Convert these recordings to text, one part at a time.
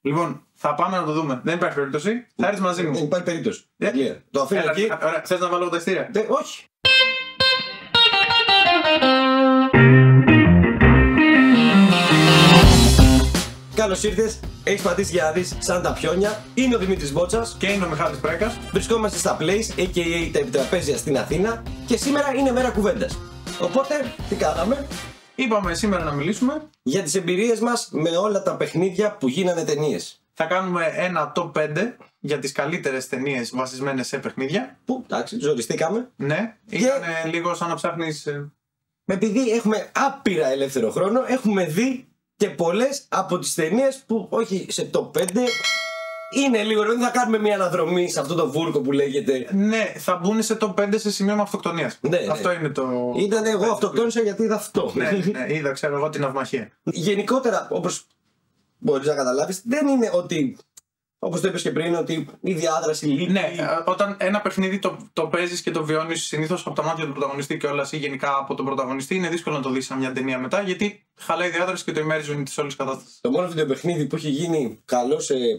Λοιπόν, θα πάμε να το δούμε. Δεν υπάρχει περίπτωση. Θα έρθει μαζί μου. Δεν υπάρχει περίπτωση. Το αφήνω εκεί. Θες να βάλω τα ειστήρια? Όχι. Καλώς ήρθες. Έχεις πατήσει για να δεις σαν τα πιόνια. Είναι ο Δημήτρης Μπότσας. Και είναι ο Μιχάλης Πρέκας. Βρισκόμαστε στα Place, a.k.a. τα επιτραπέζια στην Αθήνα. Και σήμερα είναι μέρα κουβέντας. Οπότε, τι κάναμε? Είπαμε σήμερα να μιλήσουμε για τις εμπειρίες μας με όλα τα παιχνίδια που γίνανε ταινίες. Θα κάνουμε ένα top 5 για τις καλύτερες ταινίες βασισμένες σε παιχνίδια. Που, εντάξει, ζοριστήκαμε. Ναι, ήταν λίγο σαν να ψάχνεις... Επειδή έχουμε άπειρα ελεύθερο χρόνο, έχουμε δει και πολλές από τις ταινίες που, όχι σε top 5, είναι λίγο, δεν θα κάνουμε μια αναδρομή σε αυτό το βούρκο που λέγεται. Ναι, θα μπουν σε top 5 σε σημείο με αυτοκτονίας. Ναι, αυτό είναι το... Ήταν εγώ αυτοκτόνησα γιατί είδα αυτό. Ναι, είδα, ξέρω εγώ, την αυμαχία. Γενικότερα, όπως μπορείς να καταλάβεις, δεν είναι ότι, όπως το είπες και πριν, ότι η διάδραση λείπει. Ναι, όταν ένα παιχνίδι το παίζεις και το βιώνεις συνήθως από τα μάτια του πρωταγωνιστή και όλα ή γενικά από τον πρωταγωνιστή, είναι δύσκολο να το δεις σαν μια ταινία μετά, γιατί χαλάει η διάδραση και το immersion της όλης κατάστασης. Το μόνο βιντεοπαιχνίδι που έχει γίνει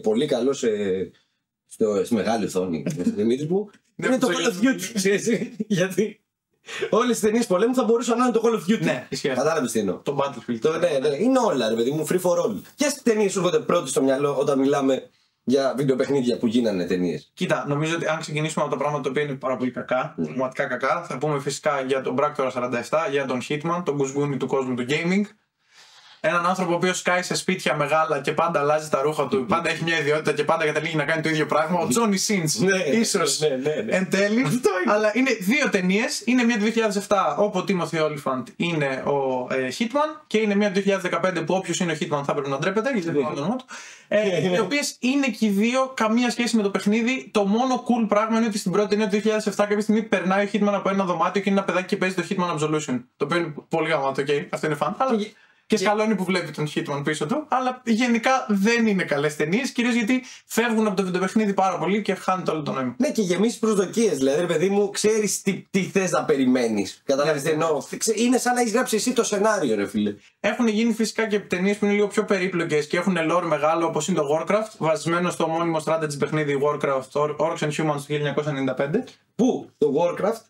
πολύ καλό στη μεγάλη οθόνη, Δημήτρη μου, είναι το Call of Duty. Γιατί όλες τις ταινίες πολέμου θα μπορούσαν να είναι το Call of Duty. Ναι, ισχύει. Κατάλαβες τι εννοώ. Το Battlefield. Ναι, είναι όλα, ρε παιδί μου, free for all. Ποιες ταινίες σου έρχονται πρώτοι στο μυαλό όταν μιλάμε για βιντεοπαιχνίδια που γίνανε ταινίες? Κοίτα, νομίζω ότι αν ξεκινήσουμε από τα πράγματα τα οποία είναι πάρα πολύ κακά, πραγματικά κακά, θα πούμε φυσικά για τον Braktora 47, για τον Hitman, τον Γκουσγούνι του κόσμου του gaming. Έναν άνθρωπο ο οποίος σκάει σε σπίτια μεγάλα και πάντα αλλάζει τα ρούχα του, πάντα έχει μια ιδιότητα και πάντα καταλήγει να κάνει το ίδιο πράγμα. Ο Τζόνι Σίντς, ίσως εν τέλει. Αλλά είναι δύο ταινίες. Είναι μια του 2007 όπου ο Τίμοθι Όλιφαντ είναι ο Hitman και είναι μια του 2015 που όποιος είναι ο Hitman θα πρέπει να ντρέπεται, γιατί δεν είναι το όνομα του. Οι οποίες είναι και οι δύο καμία σχέση με το παιχνίδι. Το μόνο cool πράγμα είναι ότι στην πρώτη ταινία του 2007 κάποια στιγμή περνάει ο Hitman από ένα δωμάτιο και είναι ένα παιδάκι και παίζει το Hitman Absolution. Το οποίο είναι πολύ γαμάτο, αυτό είναι φαν. Και σκαλώνει που βλέπει τον Hitman πίσω του, αλλά γενικά δεν είναι καλές ταινίες, κυρίως γιατί φεύγουν από το βιντεοπαιχνίδι πάρα πολύ και χάνει το όλο το νόημα. Ναι, και γεμίσεις προσδοκίες, δηλαδή, ρε παιδί μου, ξέρεις τι θες να περιμένεις. Κατάλαβες τι εννοώ? Είναι σαν να έχεις γράψει εσύ το σενάριο, ρε φίλε. Έχουν γίνει φυσικά και ταινίες που είναι λίγο πιο περίπλοκες και έχουν lore μεγάλο, όπως είναι το Warcraft, βασισμένο στο μόνιμο strategy παιχνίδι Warcraft Orcs and Humans του 1995. Που το Warcraft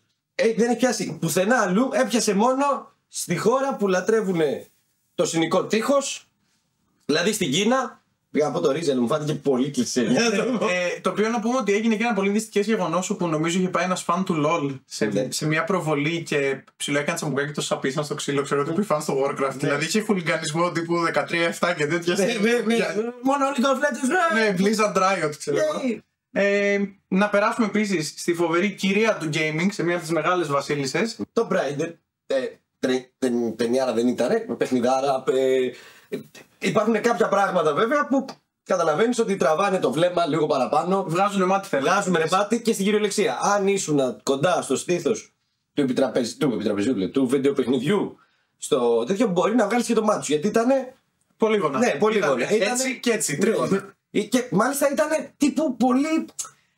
δεν έχει πιάσει πουθενά αλλού, έπιασε μόνο στη χώρα που λατρεύουν το συνοικό τείχος, δηλαδή στην Κίνα. Πήγα από το Ρίζελ, μου φάνηκε πολύ κλεισέ. Το οποίο να πούμε ότι έγινε και ένα πολύ δυστυχές γεγονός όπου νομίζω είχε πάει ένας φαν του LOL σε μια προβολή και ψιλοέκανε τσαμπουκάκι το σαπίσαν στο ξύλο. Ξέρω ότι πήγε φαν στο Warcraft. Δηλαδή είχε χουλιγανισμό τύπου 13-7 και τέτοια. Μόνο όλοι το φλέτες. Ναι, Blizzard Riot, ξέρω. Να περάσουμε επίσης στη φοβερή κυρία του gaming, σε μια από τις μεγάλες βασίλισσες. Το Brider. Ταινιάρα δεν ήταν, παιχνιδάρα. Υπάρχουν κάποια πράγματα βέβαια που καταλαβαίνεις ότι τραβάνε το βλέμμα λίγο παραπάνω. Βγάζουν μάτι, βγάζουν μάτι και στην κυριολεξία. Αν ήσουν κοντά στο στήθος του βιντεοπαιχνιδιού, στο τέτοιο, μπορεί να βγάλεις και το μάτι σου. Γιατί ήταν πολύγωνα. Ναι, πολύγωνα. Έτσι και έτσι, τρίγωνα. Και μάλιστα ήταν τύπου πολύ.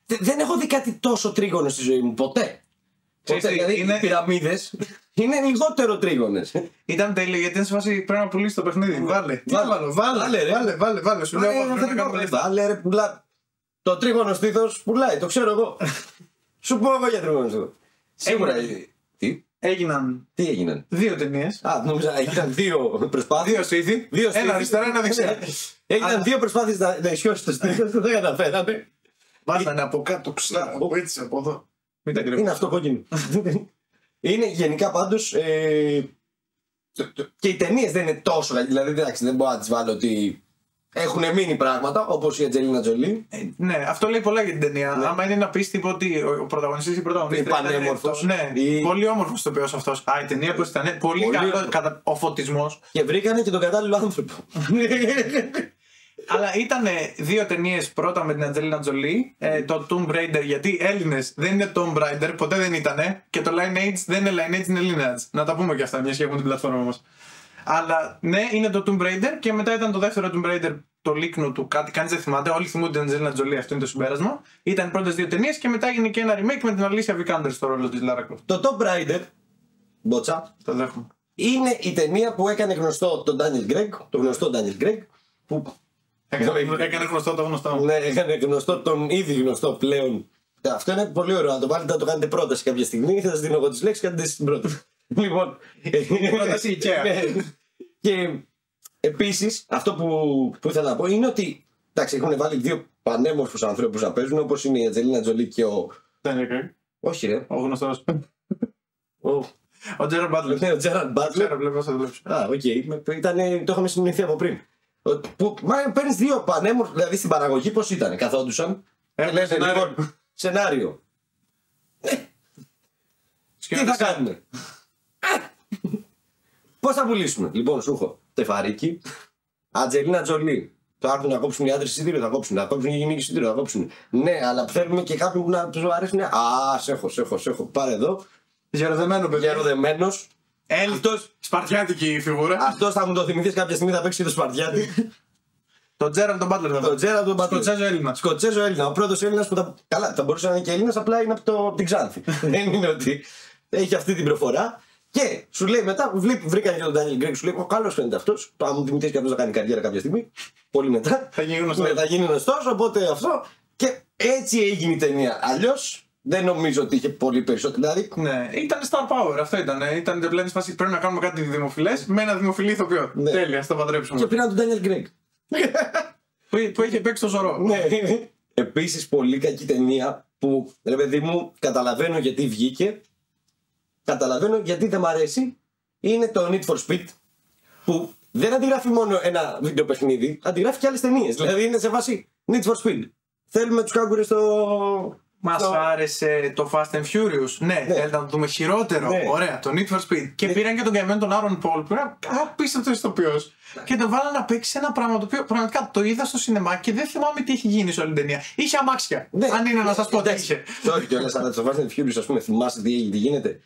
Δεν έχω δει κάτι τόσο τρίγωνο στη ζωή μου ποτέ. Δηλαδή οι πυραμίδες είναι λιγότερο τρίγωνες. Ήταν τέλειο γιατί είναι σε φάση πρέπει να πουλήσει το παιχνίδι. Βάλε. Βάλε. Σου λέω βάλε ρε πουλά. Το τρίγωνο στήθος πουλάει, το ξέρω εγώ. Σου πω εγώ για τρίγωνο στήθος. Σίγουρα. Τι έγιναν? Δύο ταινίες. Νόμιζα έγιναν δύο προσπάθειες. Δύο στήθη. Ένα αριστερά, ένα δεξιά. Έγιναν δύο προσπάθειες να ισιώσει το στήθος, δεν καταφέραμε. Βάζανε από κάτω ξά, έτσι από εδώ. Είναι αυτό κόκκινο. Είναι γενικά πάντως και οι ταινίες δεν είναι τόσο καλές. Δηλαδή δεν μπορώ να τις βάλω ότι έχουν μείνει πράγματα όπως η Ατζελίνα Τζολί. Ναι, αυτό λέει πολλά για την ταινία. Ναι. Άμα είναι να πεις τύπο ότι ο πρωταγωνιστής ή η πρωταγωνίστρια είναι πανέμορφος. Ναι, πολύ όμορφος το ποιός αυτός. Η ταινία που ήταν πολύ καλό, ο φωτισμός. Και βρήκανε και τον κατάλληλο άνθρωπο. Αλλά ήταν δύο ταινίες, πρώτα με την Ατζελίνα Τζολί, το Tomb Raider, γιατί Έλληνες δεν είναι Tomb Raider, ποτέ δεν ήτανε, και το Lineage δεν είναι Lineage, είναι Lineage. Να τα πούμε και αυτά, μια και έχουμε την πλατφόρμα μας. Αλλά ναι, είναι το Tomb Raider και μετά ήταν το δεύτερο Tomb Raider, το Λίκνο του, κάτι κανείς δεν θυμάται, όλοι θυμούνται την Ατζελίνα Τζολί, αυτό είναι το συμπέρασμα. Ήταν οι πρώτες δύο ταινίες και μετά έγινε και ένα remake με την Alicia Vikander στο ρόλο της Lara Croft. Το Tomb Raider, Μπότσα, το δέχομαι. Είναι η ταινία που έκανε γνωστό τον Daniel Craig, το γνωστό Daniel Craig, που Έκανε γνωστό το γνωστό. Ναι, έκανε γνωστό τον ήδη γνωστό πλέον. Αυτό είναι πολύ ωραίο. Να το βάλετε να το κάνετε πρόταση κάποια στιγμή. Θα σα δίνω εγώ τι λέξει και κάνετε την πρόταση. Λοιπόν. Πρόταση IKEA. Και επίσης, αυτό που ήθελα να πω είναι ότι εντάξει, έχουν βάλει δύο πανέμορφους ανθρώπους να παίζουν, όπως είναι η Ατζελίνα Τζολί και ο. Όχι, ρε. Ο γνωστός. Ο Τζέραρντ Μπάτλερ. Ναι, ο Τζέραρντ Μπάτλερ. Α, οκ. Το είχαμε συνηθίσει από πριν. Μα παίρνει δύο πανέμορφους, δηλαδή στην παραγωγή πώς ήταν, καθόντουσαν. Λοιπόν, σενάριο. Τι θα κάνουμε. Πώς θα πουλήσουμε. Λοιπόν, σου έχω Τεφαρίκη, Ατζελίνα Τζολί. Θα έρθουν να κόψουν οι άντρες εισιτήριο, θα κόψουν. Θα κόψουν οι γυναίκες εισιτήριο, θα κόψουν. Ναι, αλλά θέλουμε και κάποιον που να του αρέσει. Α, σε έχω. Πάρε εδώ. Γεροδεμένο παιδί. Γεροδεμένος. Αυτός σπαρτιάτικη φιγούρα. Αυτός θα μου το θυμηθείς κάποια στιγμή, θα παίξει και το Σπαρτιάτη. Τον Τζέραρντ τον Μπάτλερ. Τον Τζέραρντ τον Μπάτλερ. Σκοτσέζο Έλληνα. Σκοτσέζο Έλληνα. Ο πρώτος Έλληνας που θα. Καλά, θα μπορούσε να είναι και Έλληνας, απλά είναι από την Ξάνθη. Δεν είναι ότι έχει αυτή την προφορά. Και σου λέει μετά, βρήκαν και τον Ντάνιελ Γκρέγκ, σου λέει: καλός φαίνεται αυτός. Αν μου θυμηθείς και αυτός να κάνει καριέρα κάποια στιγμή. Πολύ μετά. Θα γίνει γνωστός. Οπότε αυτό. Και έτσι έγινε η ταινία. Αλλιώς δεν νομίζω ότι είχε πολύ περισσότερο. Δηλαδή. Ναι, ήταν Star Power, αυτό ήταν. Ήταν πλέον φάση πρέπει να κάνουμε κάτι δημοφιλές με ένα δημοφιλή ηθοποιό. Ναι. Τέλεια, θα το παντρέψουμε. Και πήραν τον Ντάνιελ Γκρέγκ. που είχε παίξει το ζωρό. Ναι. Επίσης, πολύ κακή ταινία που ρε παιδί μου καταλαβαίνω γιατί βγήκε. Καταλαβαίνω γιατί δεν μ' αρέσει. Είναι το Need for Speed. Που δεν αντιγράφει μόνο ένα βίντεο παιχνίδι, αντιγράφει και άλλες ταινίες. Δηλαδή είναι σε βάση Need for Speed. Θέλουμε τους κάγκουρες στο. Μας άρεσε το Fast and Furious. Ναι, θέλετε να το δούμε χειρότερο. Ναι. Ωραία, το Need for Speed. Και πήραν και τον καημένο τον Aaron Paul, που είναι απίστευτο ηθοποιός. Και τον βάλαν να παίξει ένα πράγμα το οποίο πραγματικά το είδα στο σινεμά και δεν θυμάμαι τι έχει γίνει σε όλη την ταινία. Είχε αμάξια. Ναι. Αν είναι να σας πω τι είχε. Όχι κιόλας, αλλά το Fast and Furious, ας πούμε, θυμάσαι τι γίνεται.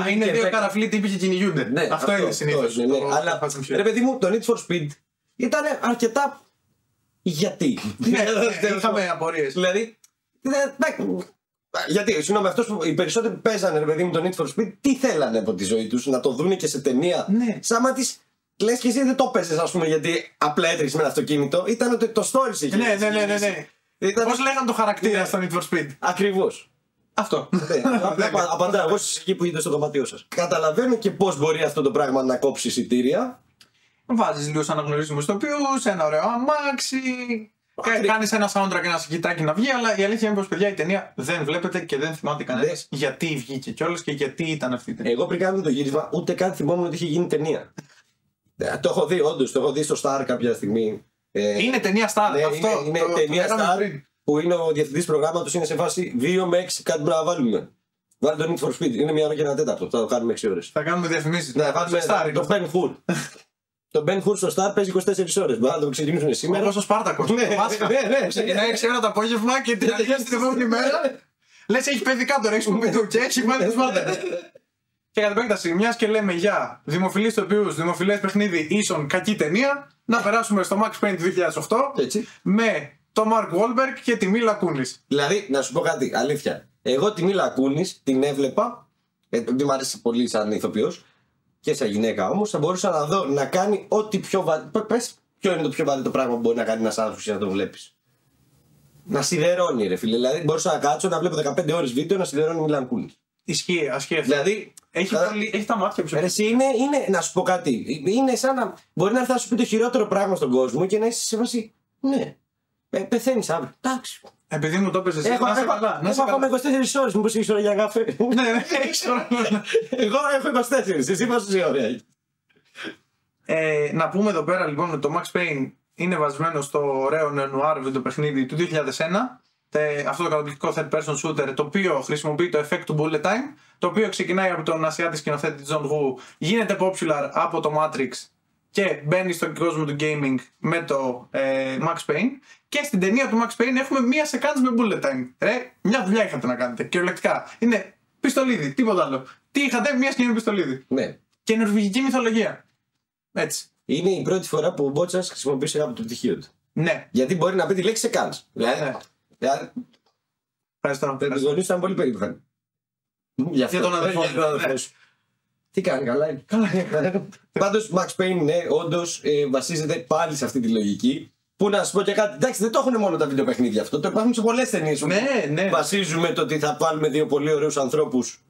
Είναι δύο καραφλοί τύποι και κυνηγούνται. Ναι, αυτό είναι συνήθως. Αλλά ρε παιδί μου, το Need for Speed ήταν αρκετά. Γιατί. Είχαμε απορίες. Δηλαδή. Γιατί, συγγνώμη, αυτός που οι περισσότεροι παίζανε, ρε παιδί μου, το Need for Speed, τι θέλανε από τη ζωή τους, να το δούνε και σε ταινία. Ναι. Σαν μα τις. Λες και εσύ δεν το παίζεις, ας πούμε, γιατί απλά έτρεχες με ένα αυτοκίνητο. Ήταν ότι το story είχε. Ναι. Πώς λέγανε το χαρακτήρα στο Need for Speed. Ακριβώς. Αυτό. Απαντάω εγώ στις εκεί που είδες στο δωμάτιό σας. Καταλαβαίνω και πώς μπορεί αυτό το πράγμα να κόψει εισιτήρια. Βάζεις λίγους αναγνωρίσιμους ηθοποιούς, ένα ωραίο αμάξι. Κάνεις ένα soundtrack και ένα σκητάκι να βγει, αλλά η αλήθεια είναι πως παιδιά η ταινία δεν βλέπετε και δεν θυμάται κανένας γιατί βγήκε κιόλας και γιατί ήταν αυτή η ταινία. Εγώ πριν κάνω το γύρισμα, ούτε καν θυμόμουν ότι είχε γίνει ταινία. Το έχω δει, όντως, το έχω δει στο Star κάποια στιγμή. Είναι ταινία Star, ναι, αυτό. Είναι ταινία Star που είναι ο διευθυντής προγράμματος, είναι σε φάση 2 με 6 κάτι πρέπει να βάλουμε. Βάλει το Need for Speed, είναι 1 ώρα και 1 τέταρτο. Θα το κάνουμε 6 ώρες. Θα κάνουμε διαφημίσεις. Ναι, το Ben Hur. Το Ben Hur στο Star παίζει 24 ώρες. Μπορεί να το ξεκινήσουν σήμερα. Όπως ο Σπάρτακος. Ναι. Ξεκινάει 6 ώρα το απόγευμα και την αρχίζει την επόμενη μέρα. Λες έχει παιδικά τώρα, έχει κουμπί του και έχει βάλει το Σπάρτακο. Και κατά επέκταση, μιας και λέμε για δημοφιλείς τοπιούς, δημοφιλές παιχνίδι ίσον κακή ταινία, να περάσουμε στο Max Payne του 2008 με το Mark Wahlberg και τη Μίλα Κούνις. Δηλαδή, να σου πω κάτι, αλήθεια. Εγώ τη Μίλα Κούνις την έβλεπα, δεν μου αρέσει πολύ σαν ηθοποιός και σαν γυναίκα όμως, θα μπορούσα να δω να κάνει ό,τι πιο βαρύ. Πες, ποιο είναι το πιο βαρύ το πράγμα που μπορεί να κάνει ένας άνθρωπος για να το βλέπεις. Να σιδερώνει, ρε φίλε. Δηλαδή, μπορούσα να κάτσω να βλέπω 15 ώρες βίντεο να σιδερώνει Μίλα Κούνις. Ισχύει, ασκέφτεται. Δηλαδή, έχει τα μάτια πιο πίσω. Είναι, να σου πω κάτι. Είναι σαν να. Μπορεί να έρθει να σου πει το χειρότερο πράγμα στον κόσμο και να είσαι σε βάση. Ναι. Πεθαίνεις αύριο. Εντάξει. Επειδή μου το έπαιζες εσύ, να είσαι καλά. Έχω ακόμα 24 ώρες. Μήπως έχεις ώρα για καφέ. Ναι, έχεις ώρα. Εγώ έχω 24. Εσύ πόσες ώρες έχεις. Να πούμε εδώ πέρα λοιπόν ότι το Max Payne είναι βασισμένο στο ωραίο νεονουάρ βιντεοπαιχνίδι του 2001. Αυτό το καταπληκτικό third person shooter, το οποίο χρησιμοποιεί το effect του bullet time, το οποίο ξεκινάει από τον Ασιάτη σκηνοθέτη John Woo, γίνεται popular από το Matrix και μπαίνει στον κόσμο του gaming με το Max Payne. Και στην ταινία του Max Payne έχουμε μία σεκάνς με bullet time. Μια δουλειά είχατε να κάνετε. Κυριολεκτικά. Είναι πιστολίδι, τίποτα άλλο. Τι είχατε, μία σκηνή πιστολίδι. Ναι. Και νορβηγική μυθολογία. Έτσι. Είναι η πρώτη φορά που ο Μπότσας χρησιμοποίησε από το πτυχίο του. Ναι. Γιατί μπορεί να πει τη λέξη σεκάνς. Ναι. Ευχαριστώ. Οι γονείς ήταν πολύ περήφανοι. Για τον αδερφό. Τι κάνει, καλά είναι. Πάντως, Max Payne, ναι, όντως βασίζεται πάλι σε αυτή τη λογική. Που να σου πω και κάτι, εντάξει, δεν το έχουν μόνο τα βιντεοπαιχνίδια αυτό. Το υπάρχουν σε πολλές ταινίες. Ναι. Βασίζουμε το ότι θα βάλουμε δύο πολύ ωραίους ανθρώπους.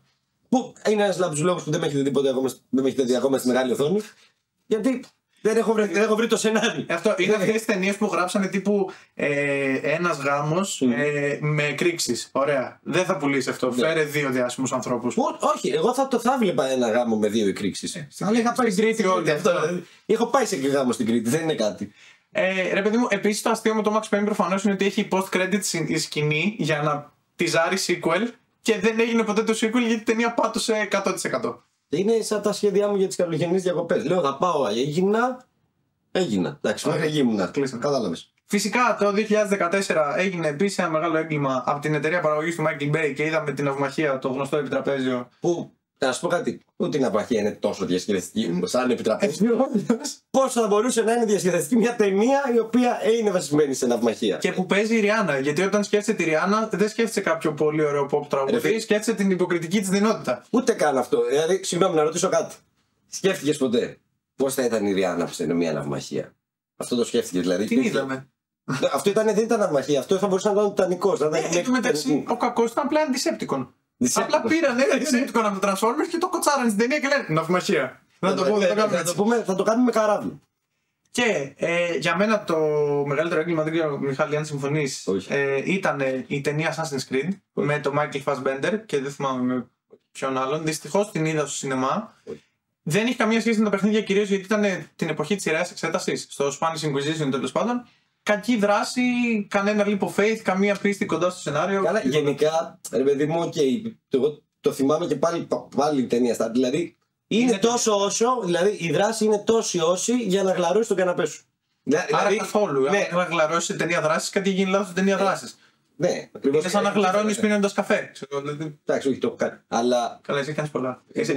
Που είναι ένας από τους λόγους που δεν με έχετε δει ποτέ ακόμα, δεν με έχετε δει ακόμα στη μεγάλη οθόνη. Γιατί δεν έχω βρει το σενάριο. Αυτό είναι αυτές τις ταινίες που γράψανε τύπου ένας γάμος με εκρήξεις. Ωραία. Δεν θα πουλήσει αυτό. Φέρε δύο διάσημους ανθρώπους. Όχι, εγώ θα βλέπα ένα γάμο με δύο εκρήξεις. Αλλά είχα πάει στην Κρήτη όλοι. Έχω πάει σε γάμο στην Κρήτη, δεν είναι κάτι. Ρε παιδί μου, επίσης το αστείο με το Max Payne προφανώς είναι ότι έχει post-credit σκηνή για να τυζάρει sequel και δεν έγινε ποτέ το sequel γιατί η ταινία πάτωσε 100%. Είναι σαν τα σχέδιά μου για τις καλοκαιρινές διακοπές. Λέω θα πάω, έγινα. Εντάξει, μέχρι ήμουνα. Κατάλαβες. Φυσικά το 2014 έγινε επίσης ένα μεγάλο έγκλημα από την εταιρεία παραγωγής του Michael Bay και είδαμε την ναυμαχία, το γνωστό επιτραπέζιο. Που, να σου πω κάτι, ούτε η ναυμαχία είναι τόσο διασκεδαστική σαν επιτραπέζιο. Πώς θα μπορούσε να είναι διασκεδαστική μια ταινία η οποία είναι βασισμένη σε ναυμαχία. Και που παίζει η Ριάννα. Γιατί όταν σκέφτεσαι τη Ριάννα, δεν σκέφτεσαι κάποιο πολύ ωραίο pop τραγούδι, σκέφτεσαι την υποκριτική της δυνότητα. Ούτε καν αυτό. Δηλαδή, συγγνώμη να ρωτήσω κάτι. Σκέφτηκες ποτέ πώς θα ήταν η Ριάννα σε μια ναυμαχία? Αυτό το σκέφτηκες δηλαδή? Τι είδαμε? Αυτό δεν ήταν ναυμαχία. Αυτό θα μπορούσε να ήταν τιτανικός. Εν τω μεταξύ, ο κακός ήταν απλά Decepticon. Απλά πήραν ένα Decepticon από το Transformers και το κοτσάραν στην ταινία και λένε ναυμαχία. Να το πούμε, θα το κάνουμε με καράβι. Και για μένα το μεγαλύτερο έγκλημα, δεν ξέρω Μιχάλη αν συμφωνείς, ήταν η ταινία Assassin's Creed με τον Michael Fassbender και δεν θυμάμαι με ποιον άλλον. Δυστυχώς την είδα στο σινεμά. Δεν έχει καμία σχέση με τα παιχνίδια, κυρίως γιατί ήταν την εποχή της Ιεράς Εξέτασης, στο Spanish Inquisition τέλος πάντων. Κακή δράση, κανένα leap of faith, καμία πίστη κοντά στο σενάριο. Καλά, γενικά, ρε παιδί μου, το θυμάμαι και πάλι η ταινία. Δηλαδή, είναι τόσο όσο, δηλαδή η δράση είναι τόση όση για να γλαρώσει τον καναπέ σου. Άρα καθόλου. Ναι. Αν γλαρώσει ταινία δράση, κάτι γίνει λάθος ταινία δράση. Ναι, είναι σαν να γλαρώνεις πίνοντας καφέ. Εντάξει, όχι, το έχω κάνει. Αλλά. Καλά, εσύ κάνεις πολλά. Είσαι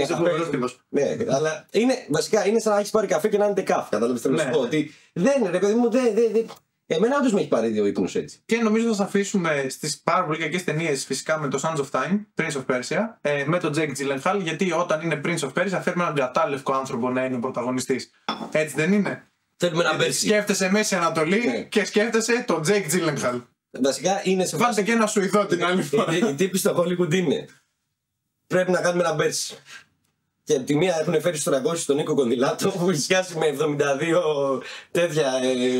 ναι, αλλά βασικά είναι σαν να έχεις πάρει καφέ και να είναι τεκάφ. Κατάλαβες, θέλω να σου πω ότι δεν, ρε παιδί μου, εμένα όντως με έχει πάρει δύο ύπνους έτσι. Και νομίζω θα σας αφήσουμε στις πάρα πολύ κακές ταινίες, φυσικά με το Sands of Time, Prince of Persia, με τον Jake Gyllenhaal, γιατί όταν είναι Prince of Persia φέρνουμε έναν κατάλευκο άνθρωπο να είναι ο πρωταγωνιστής. Έτσι δεν είναι? Θέλουμε να πέρσι. Σκέφτεσαι Μέση Ανατολή και σκέφτεσαι τον Jake Gyllenhaal. Βασικά είναι σε βάλτε και ένα Σουηδό την άλλη φορά. Οι τύποι στο Hollywood είναι. Πρέπει να κάνουμε ένα πέρσι. Και από τη μία έχουν φέρει στους 300 τον Νίκο Κονδυλάτο που έχει σκιάσει με 72 τέτοια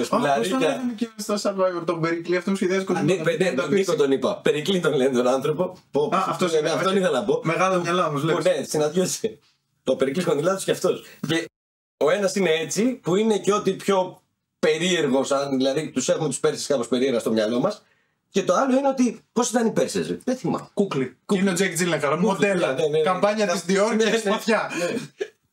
σκουλαρίκια. Πώς τον και στο Survivor τον Περικλή, αυτούς οι ιδέες Κονδυλάτο. Ναι, τον Νίκο τον είπα. Περικλή τον λένε τον άνθρωπο. Αυτόν ήθελα να πω. Μεγάλο μυαλά όμως λες. Ναι, συναντιώσαι. Το Περικλής Κονδυλάτος και αυτός. Και ο ένας είναι έτσι που είναι και ό,τι πιο περίεργος, δηλαδή τους έχουμε τους Πέρσες κάπως περίεργα στο μυαλό μας. Και το άλλο είναι ότι πώς ήταν οι Πέρσες, δεν θυμάμαι. Κούκλι. Είναι ο Jake Gyllenhaal, μοντέλα. Καμπάνια της Dior και σπαθιά.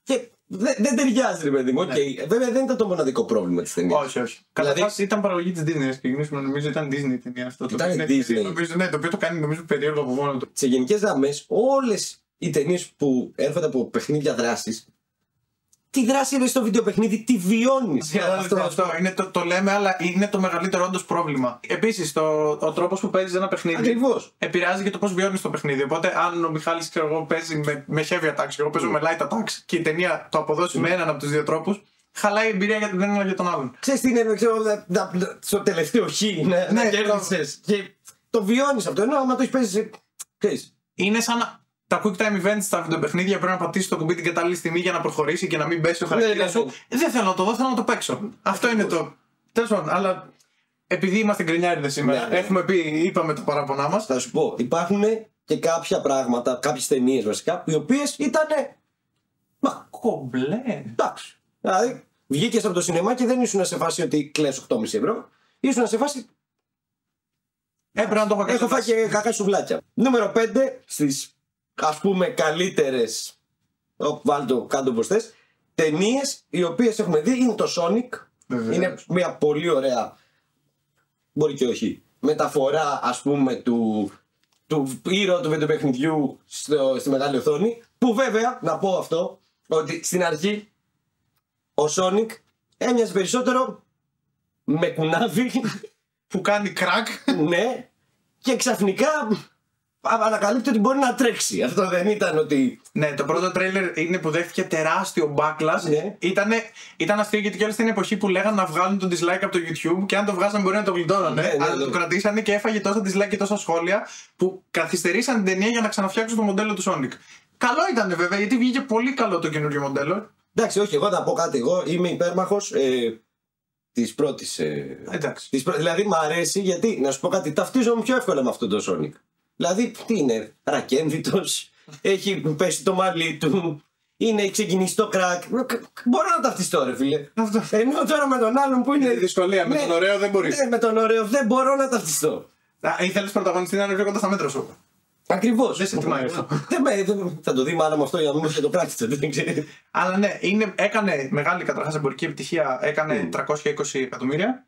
Και δεν ταιριάζει, ρε παιδί μου. Βέβαια δεν ήταν το μοναδικό πρόβλημα της ταινίας. Όχι. Καταρχάς ήταν παραγωγή της Disney. Ξεκινήσουμε, νομίζω ήταν Disney η ταινία αυτό. Ήταν Disney. Ναι, το οποίο το κάνει νομίζω περίεργο από μόνο του. Σε γενικές γραμμές, όλες οι ταινίες που έρχονται από παιχνίδια δράσης. Τι δράση είναι στο βιντεοπαιχνίδι, τι βιώνεις. Αυτό είναι το λέμε, αλλά είναι το μεγαλύτερο όντως πρόβλημα. Επίσης, ο τρόπος που παίζεις ένα παιχνίδι ακριβώς επηρεάζει και το πώς βιώνεις το παιχνίδι. Οπότε, αν ο Μιχάλης παίζει με heavy attacks και εγώ παίζω με light attacks και η ταινία το αποδώσει με έναν από τους δύο τρόπους, χαλάει η εμπειρία για τον ένα για τον άλλον. Ξέρεις τι είναι, στο τελευταίο χ να κέρδισες και το βιώνεις αυτό. Ενώ άμα το έχεις παίζει. Είναι σαν τα quick time events στα βιντεοπαιχνίδια, πρέπει να πατήσει το κουμπί την κατάλληλη στιγμή για να προχωρήσει και να μην πέσει ο χαρακτήρας σου. Δεν θέλω να το δω, θέλω να το παίξω. Αυτό είναι το. Τέλος πάντων, αλλά επειδή είμαστε γκρινιάριδες σήμερα, έχουμε πει, είπαμε τα παράπονά μας. Θα σου πω, υπάρχουν και κάποια πράγματα, κάποιες ταινίες βασικά, οι οποίες ήταν. Μα κομπλέ. Εντάξει. Δηλαδή, βγήκες από το σινεμά και δεν ήσουν σε φάση ότι κλαις 8,5 ευρώ. Ήσουν σε φάση. Έπρεπε να το έχω έχω φάει και κακά σουβλάκια. Νούμερο 5 στις ας πούμε καλύτερες, βάλτε το κάτω όπως θες, ταινίες οι οποίες έχουμε δει είναι το Sonic. Είναι μια πολύ ωραία, μπορεί και όχι, μεταφορά ας πούμε του ήρωα του βιντεοπαιχνιδιού στη μεγάλη οθόνη, που βέβαια να πω αυτό ότι στην αρχή ο Sonic έμοιαζε περισσότερο με κουνάβι που κάνει crack. Ναι, και ξαφνικά ανακαλύπτει ότι μπορεί να τρέξει. Αυτό δεν ήταν ότι. Ναι, το πρώτο τρέιλερ είναι που δέχτηκε τεράστιο backlash. Ναι. Ήταν αστείο γιατί και όλη την εποχή που λέγανε να βγάλουν το dislike από το YouTube και αν το βγάζαν μπορεί να το γλιτώνανε. Ναι, αλλά το κρατήσανε και έφαγε τόσα dislike και τόσα σχόλια που καθυστερήσαν την ταινία για να ξαναφτιάξουν το μοντέλο του Sonic. Καλό ήταν βέβαια γιατί βγήκε πολύ καλό το καινούριο μοντέλο. Εντάξει, όχι, εγώ να πω κάτι. Εγώ είμαι υπέρμαχος της πρώτης. Δηλαδή μου αρέσει γιατί, να σου πω κάτι, ταυτίζομαι πιο εύκολα με αυτό το Sonic. Δηλαδή, τι είναι, ρακένδυτος, έχει πέσει το μαλλί του, έχει ξεκινήσει το κρακ. Μπορώ να ταυτιστώ, ρε φίλε. Ενώ τώρα με τον άλλον που είναι. Δυσκολία, με τον ωραίο δεν μπορείς. Ναι, με τον ωραίο δεν μπορώ να ταυτιστώ. Ήθελες πρωταγωνιστή να είναι πιο κοντά στα μέτρα σου. Ακριβώς. Δεν σε τιμάει αυτό. Θα το δει μάλλον με αυτό για να μην μου το πράξει. Αλλά ναι, έκανε μεγάλη καταρχάς εμπορική επιτυχία, έκανε 320 εκατομμύρια.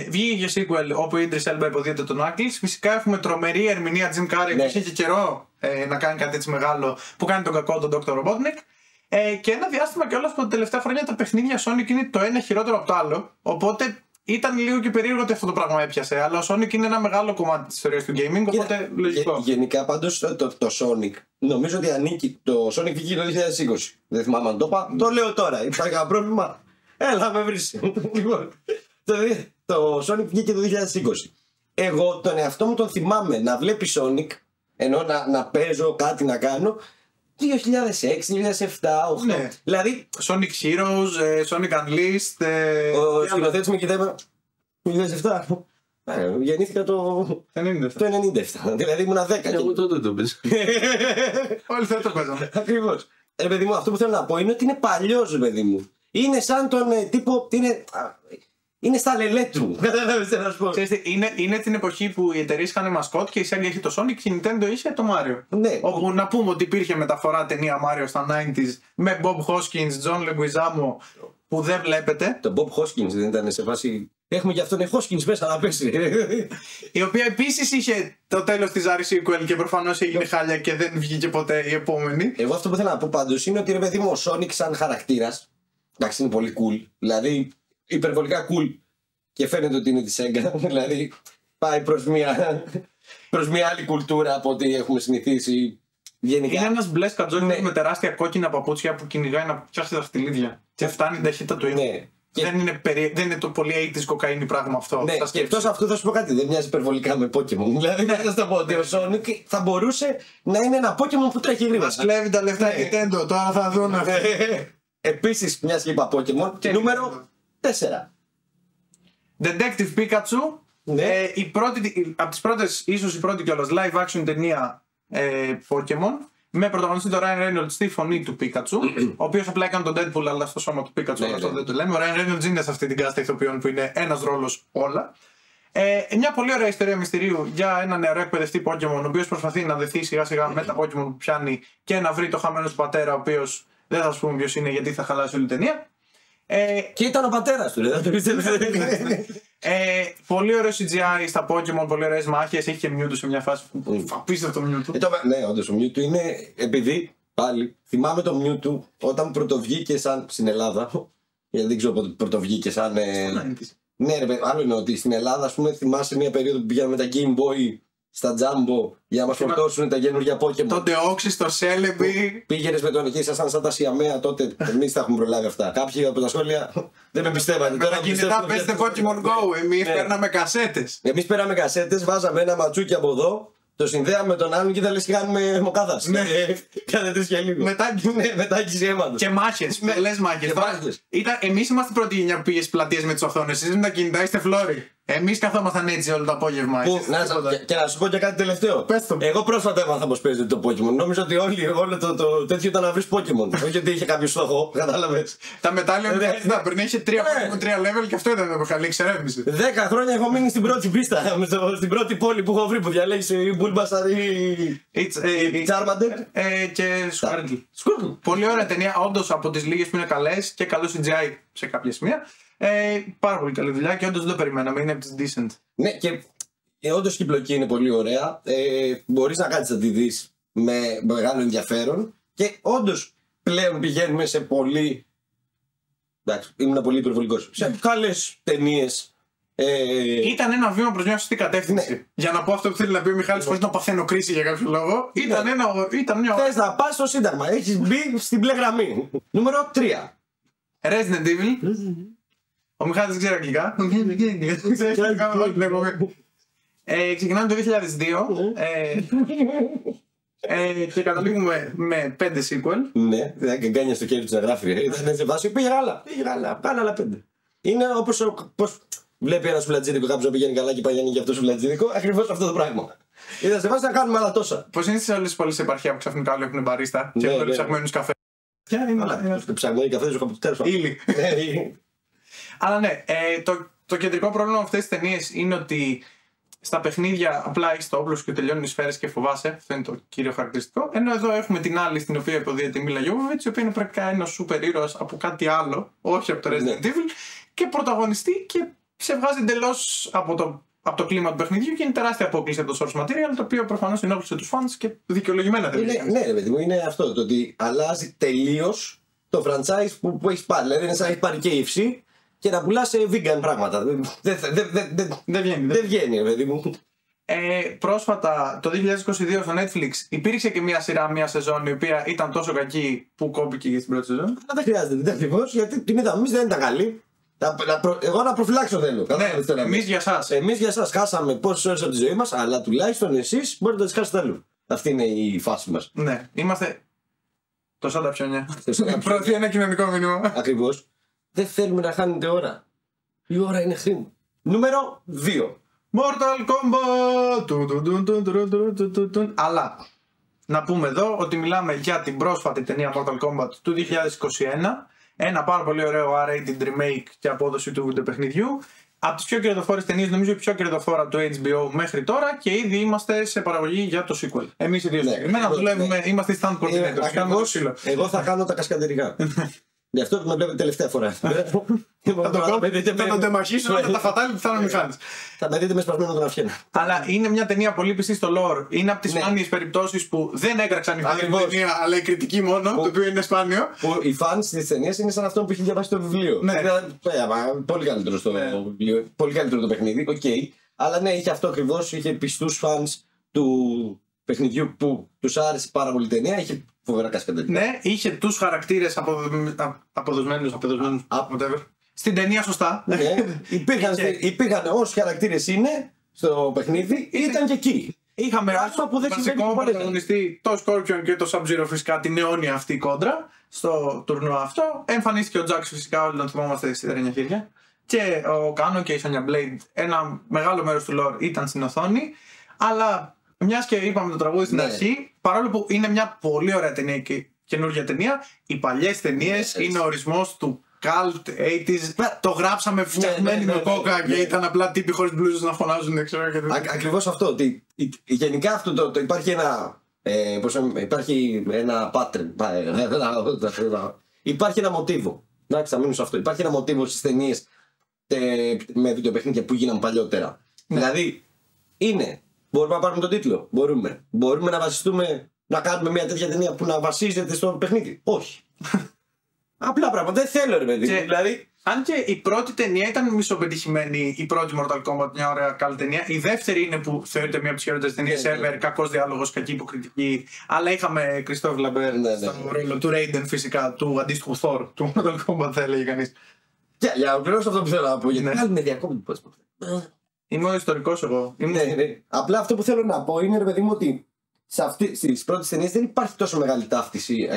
Βγήκε sequel όπου η Idris Elba υποδίεται τον Knuckles. Φυσικά έχουμε τρομερή ερμηνεία Jim Carrey που είχε και καιρό να κάνει κάτι έτσι μεγάλο που κάνει τον κακό τον Dr. Robotnik. Και ένα διάστημα κιόλας που τα τελευταία χρόνια τα παιχνίδια Sonic είναι το ένα χειρότερο από το άλλο. Οπότε ήταν λίγο και περίεργο ότι αυτό το πράγμα έπιασε. Αλλά ο Sonic είναι ένα μεγάλο κομμάτι της ιστορίας του gaming. Οπότε λογικό. Γενικά πάντως το Sonic νομίζω ότι ανήκει. Το Sonic βγήκε το 2020. Δεν θυμάμαι αν το είπα. Το λέω τώρα. Υπάρχει κανένα πρόβλημα. Έλα με βρεις. Λοιπόν. Το Sonic βγήκε το 2020. Εγώ τον εαυτό μου τον θυμάμαι να βλέπει Sonic, ενώ να παίζω κάτι να κάνω 2006, 2007, 2008. Ναι. Δηλαδή. Sonic Heroes, Sonic Unleashed. Ο σκηνοθέτης με κοιτάει. 2007. Γεννήθηκα το 97. Δηλαδή ήμουν 10. Εγώ τότε το παίζω. Όλοι θα το παίζαμε. Ακριβώς. Παιδί μου, αυτό που θέλω να πω είναι ότι είναι παλιός, παιδί μου. Είναι σαν τον τύπο. Είναι στα λελέ του. Κατάλαβες να σου πω. Είναι την εποχή που οι εταιρείες είχαν μασκότ και η Sega είχε το Sonic και η Nintendo είχε το Mario. Ναι. Όπου να πούμε ότι υπήρχε μεταφορά ταινία Mario στα 90s με Bob Hoskins, John Leguizamo που δεν βλέπετε. Το Bob Hoskins δεν ήταν σε φάση. Έχουμε και αυτόν Hoskins μέσα να πέσει. Η οποία επίσης είχε το τέλος της Ari sequel και προφανώς έγινε χάλια και δεν βγήκε ποτέ η επόμενη. Εγώ αυτό που θέλω να πω πάντως είναι ότι ρε παιδί μου ο Sonic σαν χαρακτήρας. Εντάξει, είναι πολύ cool. Δηλαδή υπερβολικά cool. Και φαίνεται ότι είναι τη Sega. Δηλαδή πάει προς μια άλλη κουλτούρα από ό,τι έχουμε συνηθίσει. Γενικά. Είναι ένας μπλε κατζόνι με τεράστια κόκκινα παπούτσια που κυνηγάει να πιάσει τα δαχτυλίδια. Και φτάνει την ταχύτητα του ήλιου. Ναι. Δεν είναι το πολύ 80's κοκαίνη πράγμα αυτό. Ναι, και εκτός αυτού θα σου πω κάτι. Δεν μοιάζει υπερβολικά με Pokémon. Δηλαδή δεν θα σου το πω ότι ο Sonic θα μπορούσε να είναι ένα Pokémon που τρέχει γρήγορα. Μας κλέβει τα λεφτά η Nintendo. Τώρα θα δουν αυτό. Επίσης, μιας και είπα Pokémon. Και νούμερο 4. Detective Pikachu. Ναι. Από τις πρώτες, ίσως η πρώτη κιόλας live action ταινία Pokémon. Με πρωταγωνιστή τον Ryan Reynolds στη φωνή του Pikachu. Ο οποίος απλά έκανε τον Deadpool, αλλά στο σώμα του Pikachu. Ναι, αυτό ναι. δεν το λέμε. Ο Ryan Reynolds είναι σε αυτή την κάστα ηθοποιών που είναι ένας ρόλος όλα. Μια πολύ ωραία ιστορία μυστηρίου για ένα νεαρό εκπαιδευτή Pokémon, ο οποίος προσπαθεί να δεθεί σιγά σιγά με τα Pokémon που πιάνει και να βρει το χαμένο του πατέρα, ο οποίος δεν θα σου πούμε ποιος είναι γιατί θα χαλάσει όλη την ταινία. Και ήταν ο πατέρας του, δεν το πιστεύω. Πολύ ωραίο CGI στα Pokémon, πολύ ωραίες μάχες. Έχει και Mewtwo σε μια φάση που απίστευτο Mewtwo. Ναι, όντως ο Mewtwo είναι. Επειδή πάλι θυμάμαι το Mewtwo όταν πρωτοβγήκε σαν στην Ελλάδα. Γιατί δεν ξέρω πότε πρωτοβγήκε σαν. Ναι, ρε, άλλο είναι ότι στην Ελλάδα, ας πούμε, θυμάσαι μια περίοδο που πήγαμε με τα Game Boy στα Jumbo για να μας φορτώσουν τα καινούργια Pokémon. Το Deoxys, το Celebi. Πήγαινες με τον εκεί, ήσασταν σαν τα Σιαμαία τότε. Εμείς τα έχουμε προλάβει αυτά. Κάποιοι από τα σχόλια δεν με πιστεύανε. Με τα κινητά παίζετε Pokémon Go. Εμείς παίρναμε κασέτες. Εμείς πέραμε κασέτες, βάζαμε ένα ματσούκι από εδώ, το συνδέαμε με τον άλλον και θα λες και κάνουμε μοκάδας. Ναι. Κάθε 3 και λίγο. Μετάκιση αίματος. Και μάχες, πολλές μάχες. Εμείς είμαστε η πρώτη γενιά που πήγε στις πλατείες με τις οθόνες. Εσείς με τα κινητά είστε φλόροι. Εμείς καθόμασταν έτσι όλο το απόγευμα. Και να σου πω και κάτι τελευταίο. Πες το. Εγώ πρόσφατα έμαθα πως παίζεται το Pokémon. Νόμιζα ότι όλο το τέτοιο ήταν να βρεις Pokémon. Όχι ότι είχε κάποιο στόχο. Κατάλαβες. Τα μετάλλια δεν πριν είχε 3 Pokémon, 3 level και αυτό ήταν το καλή εξερεύνηση. 10 χρόνια έχω μείνει στην πρώτη πίστα. Στην πρώτη πόλη που έχω βρει που διαλέγεις η Bulbasaur ή Charmander. Και Squirtle. Squirtle. Πολύ ωραία ταινία, όντως από τις λίγες που είναι καλές και καλό CGI σε κάποια σημεία. Πάρα πολύ καλή δουλειά και όντως δεν το περιμέναμε, είναι από τις decent. Ναι, και όντως η πλοκή είναι πολύ ωραία. Μπορείς να κάτσεις να τη δεις με μεγάλο ενδιαφέρον και όντως πλέον πηγαίνουμε σε πολύ. Εντάξει, ήμουν πολύ υπερβολικός. Σε καλές ταινίες Ήταν ένα βήμα προς μια σωστή κατεύθυνση. Ναι. Για να πω αυτό που θέλει να πει ο Μιχάλης, χωρίς να παθαίνω κρίση για κάποιο λόγο. Ήταν μια. Θες να πας στο Σύνταγμα. Έχεις μπει στην μπλε γραμμή. Νούμερο 3. Resident Evil. Ο Μιχάλης δεν ξέρει αγγλικά. Ξεκινάμε το 2002 και καταλήγουμε με 5 sequel. Ναι, δεν κάνει στο χέρι του να γράφει. Ήταν σε βάση. Πήγε γάλα. Πάνε άλλα 5. Είναι όπως βλέπει ένα σουβλατζίδικο κάποιο να πηγαίνει καλά και παγιάνει για αυτό το σουβλατζίδικο. Ακριβώς αυτό το πράγμα. Είδα σε βάση να κάνουμε άλλα τόσα. Πώς είναι σε όλες τις πόλεις επαρχία που ξαφνικά όλοι έχουν μπαρίστα και έχουν ψαγμένους καφέ. Ποια είναι. Ψαγμένοι καφέ δεν έχω τέλος πάντων. Ήλι. Αλλά ναι, το κεντρικό πρόβλημα με αυτές τις ταινίες είναι ότι στα παιχνίδια απλά έχεις το όπλο και τελειώνουν οι σφαίρες και φοβάσαι. Αυτό είναι το κύριο χαρακτηριστικό. Ενώ εδώ έχουμε την άλλη στην οποία υποδίεται η Μίλα Γιόβοβιτς, η οποία είναι πρακτικά ένας σούπερ ήρωας από κάτι άλλο, όχι από το Resident Evil, και πρωταγωνιστή και σε βγάζει εντελώς από το κλίμα του παιχνιδιού και είναι τεράστια απόκληση από το source material, το οποίο προφανώς ενόχλησε τους fans και δικαιολογημένα δεν είναι. Ναι, ρε παιδί μου, είναι αυτό. Το ότι αλλάζει τελείως το franchise που έχει πάρει. Δηλαδή είναι σαν να έχει πάρει KFC και να πουλά σε vegan πράγματα. Δεν βγαίνει, παιδί μου. Πρόσφατα, το 2022 στο Netflix υπήρξε και μια σειρά, μια σεζόν η οποία ήταν τόσο κακή που κόπηκε και στην πρώτη σεζόν. Αλλά δεν χρειάζεται, δεν ακριβώς, γιατί την είδαμε εμείς, δεν ήταν καλή. Εγώ να προφυλάξω θέλω. Ναι, εμείς για εσάς. Εμείς για εσάς χάσαμε πόσες ώρες από τη ζωή μας, αλλά τουλάχιστον εσείς μπορείτε να τις χάσετε αλλού. Αυτή είναι η φάση μας. Ναι, είμαστε. Το σαν τα πιόνια. Προωθεί ένα κοινωνικό μήνυμα. Ακριβώς. Δεν θέλουμε να χάνετε ώρα. Η ώρα είναι χρήμα. Νούμερο 2. Mortal Kombat! Αλλά να πούμε εδώ ότι μιλάμε για την πρόσφατη ταινία Mortal Kombat του 2021. Ένα πάρα πολύ ωραίο R-rated remake και απόδοση του παιχνιδιού. Από τις πιο κερδοφόρες ταινίες, νομίζω η πιο κερδοφόρα του HBO μέχρι τώρα, και ήδη είμαστε σε παραγωγή για το sequel. Εμείς οι δύο συγκεκριμένα δουλεύουμε, είμαστε stand coordinators. Εγώ θα κάνω τα κασκαντερικά. Γι' αυτό που με βλέπετε τελευταία φορά. Θα το τεμαχίσω με τα φατάλη που θα είναι μηχάνης. Θα με δείτε με σπασμένο τον αυχένα. Αλλά είναι μια ταινία πολύ πιστή στο lore. Είναι από τις σπάνιες περιπτώσεις που δεν έκραξαν οι fans την ταινία, αλλά η κριτική μόνο, το οποίο είναι σπάνιο. Που οι fans της ταινίας είναι σαν αυτόν που είχε διαβάσει το βιβλίο. Ναι. Πολύ καλύτερο στο βιβλίο. Πολύ καλύτερο το παιχνίδι, οκ. Αλλά ναι, είχε αυτό ακριβώς. Είχε πιστούς fans του παιχνιδιού που τους άρεσε πάρα πολύ η ταινία. Είχε φοβερά κασκαντερικά. Ναι, είχε τους χαρακτήρες αποδοσμένους, whatever. Στην ταινία σωστά. Ναι, υπήρχαν όσοι χαρακτήρες είναι στο παιχνίδι, ήταν και εκεί. Είχαμε βασικό πρωταγωνιστή το Scorpion και το Sub-Zero, φυσικά την αιώνια αυτή κόντρα στο τουρνουά αυτό. Εμφανίστηκε ο Jax, φυσικά όλοι τον θυμόμαστε στη δερένια χέρια. Και ο Kano και η Sonya Blade, ένα μεγάλο μέρος του lore ήταν στην οθόνη. Αλλά μιας και είπαμε το τραγούδι στην αρχή, παρόλο που είναι μια πολύ ωραία ταινία και καινούργια ταινία, οι παλιές ταινίες είναι ο ορισμός του cult 80s. Το γράψαμε φτιαγμένοι με κόκα και ήταν απλά τύποι χωρίς μπλούζες να φωνάζουν. Ακριβώς αυτό. Ότι γενικά αυτό υπάρχει ένα. Υπάρχει ένα pattern. Υπάρχει ένα μοτίβο. Εντάξει, θα μείνω σε αυτό. Υπάρχει ένα μοτίβο στις ταινίες με βιντεοπαιχνίδια που γίναν παλιότερα. Δηλαδή, είναι. Μπορούμε να πάρουμε τον τίτλο. Μπορούμε να βασιστούμε, να κάνουμε μια τέτοια ταινία που να βασίζεται στο παιχνίδι. Όχι. Απλά πράγματα. Δεν θέλω, ρε παιδί. Δηλαδή, αν και η πρώτη ταινία ήταν μισοπετυχημένη, η πρώτη Mortal Kombat, μια ωραία καλή ταινία. Η δεύτερη είναι που θεωρείται μια από τις χειρότερες ταινίες ever. Κακός διάλογος, κακή υποκριτική. Αλλά είχαμε Κριστόφ Λαμπέρ στον ρόλο του Raiden, φυσικά, του αντίστοιχου Thor, του Mortal Kombat, θα έλεγε κανείς. Για να ολοκληρώσω αυτό που θέλω να πω. Γιατί άλλη με διακόπτει. Είμαι ο ιστορικός εγώ. Ναι. Απλά αυτό που θέλω να πω είναι, ρε παιδί μου, ότι στις πρώτες ταινίες δεν υπάρχει τόσο μεγάλη ταύτιση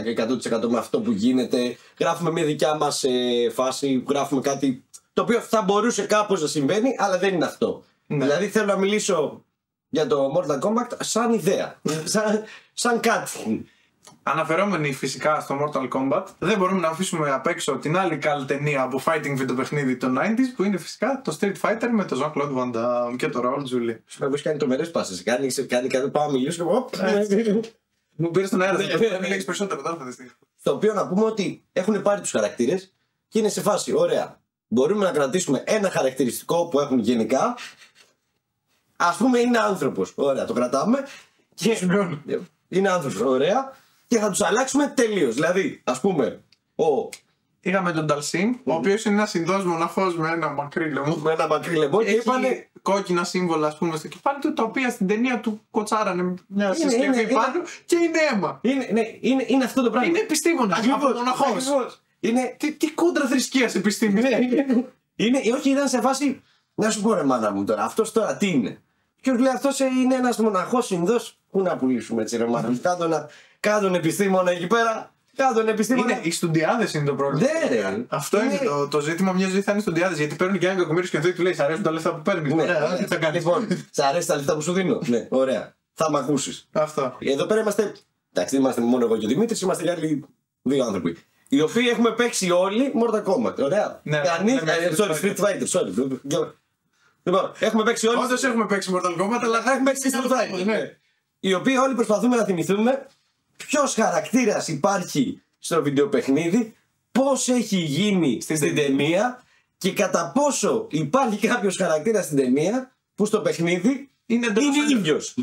100% με αυτό που γίνεται. Γράφουμε μια δικιά μας φάση, γράφουμε κάτι το οποίο θα μπορούσε κάπως να συμβαίνει, αλλά δεν είναι αυτό. Ναι. Δηλαδή θέλω να μιλήσω για το Mortal Kombat σαν ιδέα, σαν κάτι. Αναφερόμενοι φυσικά στο Mortal Kombat, δεν μπορούμε να αφήσουμε απ' έξω την άλλη καλή ταινία από fighting βιντεοπαιχνίδι των 90s, που είναι φυσικά το Street Fighter με τον Jean-Claude Van Damme και τον Raoul Julia. Σου έχει κάνει τρομερές πάσες. Κάνει κάτι, πάω να μιλήσω και εγώ. Μου πήρε τον αέρα, δεν μιλήσεις περισσότερο τώρα αυτή τη στιγμή. Στο οποίο να πούμε ότι έχουν πάρει τους χαρακτήρες και είναι σε φάση, ωραία. Μπορούμε να κρατήσουμε ένα χαρακτηριστικό που έχουν γενικά. Ας πούμε είναι άνθρωπος. Ωραία, το κρατάμε. Είναι άνθρωπος, ωραία. Και θα τους αλλάξουμε τελείως. Δηλαδή, ας πούμε, ο είχαμε τον Dalsim, ο οποίος είναι ένας Ινδός μοναχός με ένα μακρύ λαιμό. Με ένα μακρύ λαιμό και είπανε. Κόκκινα σύμβολα, ας πούμε, στο κεφάλι του, τα οποία στην ταινία του κοτσάρανε μια συσκευή πάνω και είναι αίμα. Είναι αυτό το πράγμα. Είναι επιστήμονας, μοναχός. Τι κόντρα θρησκείας επιστήμη. Όχι, ήταν σε φάση. Να σου πω ρε μάνα μου τώρα, αυτός τώρα τι είναι. Ποιος λέει αυτός είναι ένας μοναχός Ινδός. Πού να πουλήσουμε έτσι ρε μάνα μου. Κάτω επιστήμονα εκεί πέρα. Οι στουντιάδες είναι το πρόβλημα. Αυτό είναι το ζήτημα. Μια ζωή θα είναι στουντιάδες. Γιατί παίρνουν και ένα κακομοίρη και του λέει: Σ' αρέσουν τα λεφτά που παίρνει. Τι θα κάνει. Λοιπόν, σ' αρέσει τα λεφτά που σου δίνω. Ναι, ωραία. Θα μ' ακούσει. Αυτό. Εδώ πέρα είμαστε. Εντάξει, δεν είμαστε μόνο εγώ και ο Δημήτρης, είμαστε και άλλοι δύο άνθρωποι. Οι οποίοι έχουμε παίξει όλοι Mortal Kombat. Ωραία. Sorry, Street Fighter, sorry. Λοιπόν, έχουμε παίξει όλοι. Όντως έχουμε παίξει Mortal Kombat, αλλά έχουμε παίξει Street Fighter. Οι οποίοι όλοι προσπαθούμε να θυμηθούμε ποιος χαρακτήρας υπάρχει στο βιντεοπαιχνίδι, πώς έχει γίνει στην ταινία και κατά πόσο υπάρχει κάποιος χαρακτήρας στην ταινία που στο παιχνίδι είναι ίδιος.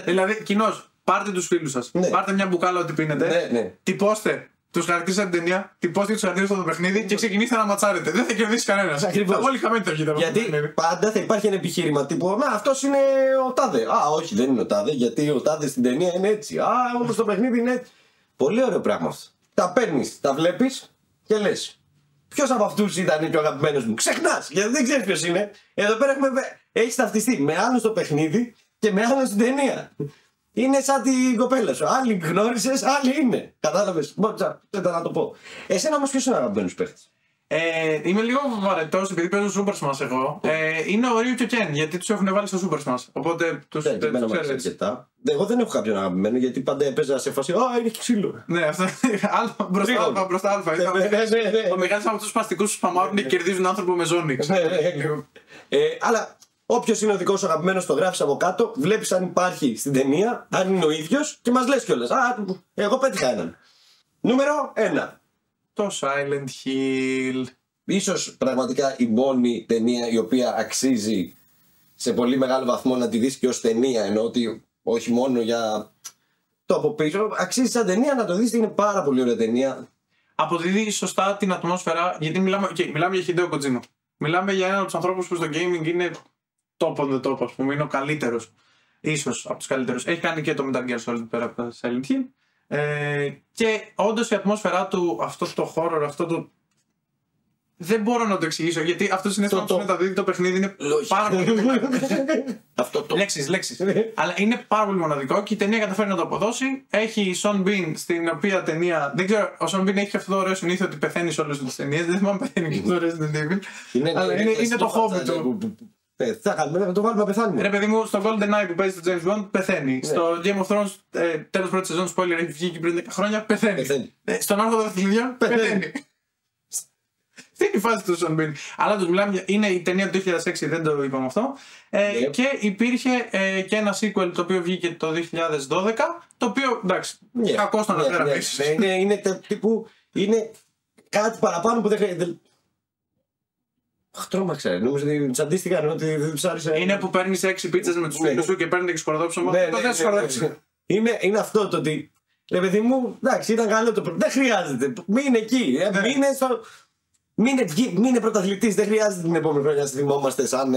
Δηλαδή, κοινώς, πάρτε τους φίλους σας, πάρτε μια μπουκάλα ό,τι πίνετε, τυπώστε τους χαρακτήρες από την ταινία, τυπώστε τους χαρακτήρες στο παιχνίδι και ξεκινήστε να ματσάρετε. Δεν θα κερδίσει κανένας. Όλοι χαμένοι θα βγείτε. Γιατί πάντα θα υπάρχει ένα επιχείρημα τύπου αυτός είναι ο τάδε. Όχι, δεν είναι ο τάδε, γιατί ο τάδε στην ταινία είναι έτσι. Όμως το παιχνίδι είναι έτσι. Πολύ ωραίο πράγμα αυτό. Τα παίρνεις, τα βλέπεις και λες. Ποιος από αυτούς ήταν και ο αγαπημένος μου. Ξεχνάς, γιατί δεν ξέρεις ποιος είναι. Εδώ πέρα έχεις ταυτιστεί με άλλον στο παιχνίδι και με άλλον στην ταινία. Είναι σαν την κοπέλα σου. Άλλοι γνώρισες, άλλοι είναι. Κατάλαβες. Δεν να το πω. Εσένα όμως ποιος είναι ο αγαπημένος παίχτης. Είμαι λίγο βαρετός επειδή παίζω Super Smash εγώ. Είναι ο Ryu και ο Ken γιατί τους έχουν βάλει στο Super Smash. Οπότε τους ξέρεις. Εγώ δεν έχω κάποιον αγαπημένο γιατί πάντα έπαιζα σε φάση. Είναι ξύλο. Ναι, αυτό. Μπροστά αλφα. Ο Μιχάλης από τους σπαστικούς που σπαμάρουν και κερδίζουν άνθρωπο με ζώνη. Αλλά όποιος είναι ο δικός σου αγαπημένος, το γράφεις από κάτω, βλέπεις αν υπάρχει στην ταινία, αν είναι ο ίδιος και μας λες κιόλας. Εγώ πέτυχα έναν. Νούμερο 1. Το Silent Hill. Ίσως πραγματικά η μόνη ταινία η οποία αξίζει σε πολύ μεγάλο βαθμό να τη δεις και ως ταινία, ενώ ότι όχι μόνο για το από πίσω, αξίζει σαν ταινία να το δεις, είναι πάρα πολύ ωραία ταινία. Αποδίδει σωστά την ατμόσφαιρα, γιατί μιλάμε για Hideo Kojima. Μιλάμε για έναν από τους ανθρώπους που στο gaming είναι top on the top, ας πούμε, είναι ο καλύτερος. Ίσως από τους καλύτερους. Έχει κάνει και το Metal Gear Solid πέρα από το Silent Hill. Και όντως η ατμόσφαιρά του, αυτό το horror, αυτό το. Δεν μπορώ να το εξηγήσω γιατί αυτό συνέστημα που μεταδίδει το παιχνίδι είναι πάρα πολύ μοναδικό. Λέξεις. Αλλά είναι πάρα πολύ μοναδικό και η ταινία καταφέρει να το αποδώσει. Έχει Sean Bean στην οποία ταινία. Δεν ξέρω, ο Sean Bean έχει αυτό το ωραίο συνήθειο ότι πεθαίνει σε όλες τις ταινίες. Δεν θυμάμαι πεθαίνει και στο Resident Evil. Αλλά είναι το hobby του. Θα κάνουμε, να το βάλουμε να πεθάνουμε. Ρε παιδί μου, στο GoldenEye που παίζει το James Bond πεθαίνει. Στο Game of Thrones, τέλος πρώτη σεζόν, spoiler, έχει βγει και πριν 10 χρόνια, πεθαίνει. Στον Άρχοντα των Δαχτυλιδιών πεθαίνει. Αυτή είναι η φάση του Sean Bean. Αλλά τους μιλάμε, είναι η ταινία του 2006, δεν το είπαμε αυτό. Και υπήρχε και ένα sequel το οποίο βγήκε το 2012. Το οποίο εντάξει, κακώς να αναφέραμε. Είναι τύπου. Είναι κάτι παραπάνω που δεν χρειάζεται. Τρόμαξα, νόμιζα ότι τσαντίστηκαν, ότι δεν τους άρεσε. Είναι που παίρνεις 6 πίτσες με τους φίλους σου και παίρνετε και σκορδόψωμα. Είναι αυτό το ότι. Ρε παιδί μου, εντάξει, ήταν καλό το πρώτο. Δεν χρειάζεται. Μείνε εκεί. Μείνε πρωταθλητής. Δεν χρειάζεται την επόμενη χρονιά να θυμόμαστε σαν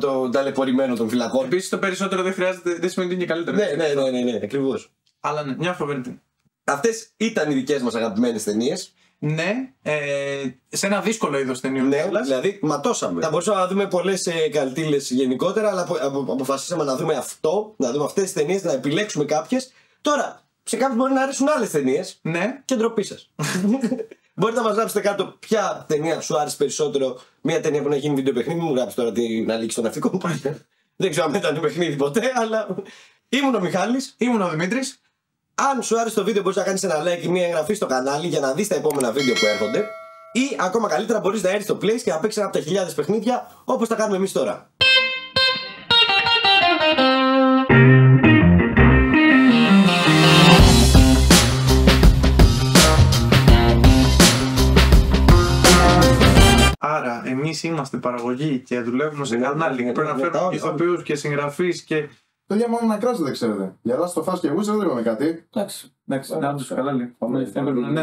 τον ταλαιπωρημένο των φυλακών. Επίσης το περισσότερο δεν χρειάζεται, δεν σημαίνει ότι είναι καλύτερο. Ναι, ακριβώς. Αλλά ναι, μια φοβερή. Αυτές ήταν οι δικές μας αγαπημένες ταινίες. Ναι, σε ένα δύσκολο είδος ταινιών. Ναι, δηλαδή ματώσαμε. Θα μπορούσαμε να δούμε πολλές καλτήλες γενικότερα, αλλά αποφασίσαμε να δούμε αυτό, να δούμε αυτές τις ταινίες, να επιλέξουμε κάποιες. Τώρα, σε κάποιους μπορεί να αρέσουν άλλες ταινίες. Ναι. Και ντροπή σας. Μπορείτε να μας γράψετε κάτω ποια ταινία σου άρεσε περισσότερο. Μια ταινία που να γίνει βίντεο παιχνίδι. Μου γράψει τώρα την αλήξη στο ναυτικό. Δεν ξέρω αν ήταν παιχνίδι ποτέ, αλλά. Ήμουν ο Μιχάλης. Ήμουν ο Δημήτρης. Αν σου άρεσε το βίντεο, μπορείς να κάνεις ένα like ή μια εγγραφή στο κανάλι για να δεις τα επόμενα βίντεο που έρχονται. Ή ακόμα καλύτερα, μπορείς να έρθεις στο Place και να παίξεις ένα από τα χιλιάδες παιχνίδια όπως τα κάνουμε εμείς τώρα. Άρα, εμείς είμαστε παραγωγή και δουλεύουμε σε κανάλι. Πρέπει να φέρουμε ηθοποιούς και συγγραφείς και Παιδιά, μόνο να κράζετε, δεν ξέρετε. Για Last of Us και Witcher δεν είπαμε κάτι. Εντάξει, να τους καλά λέει. Ναι,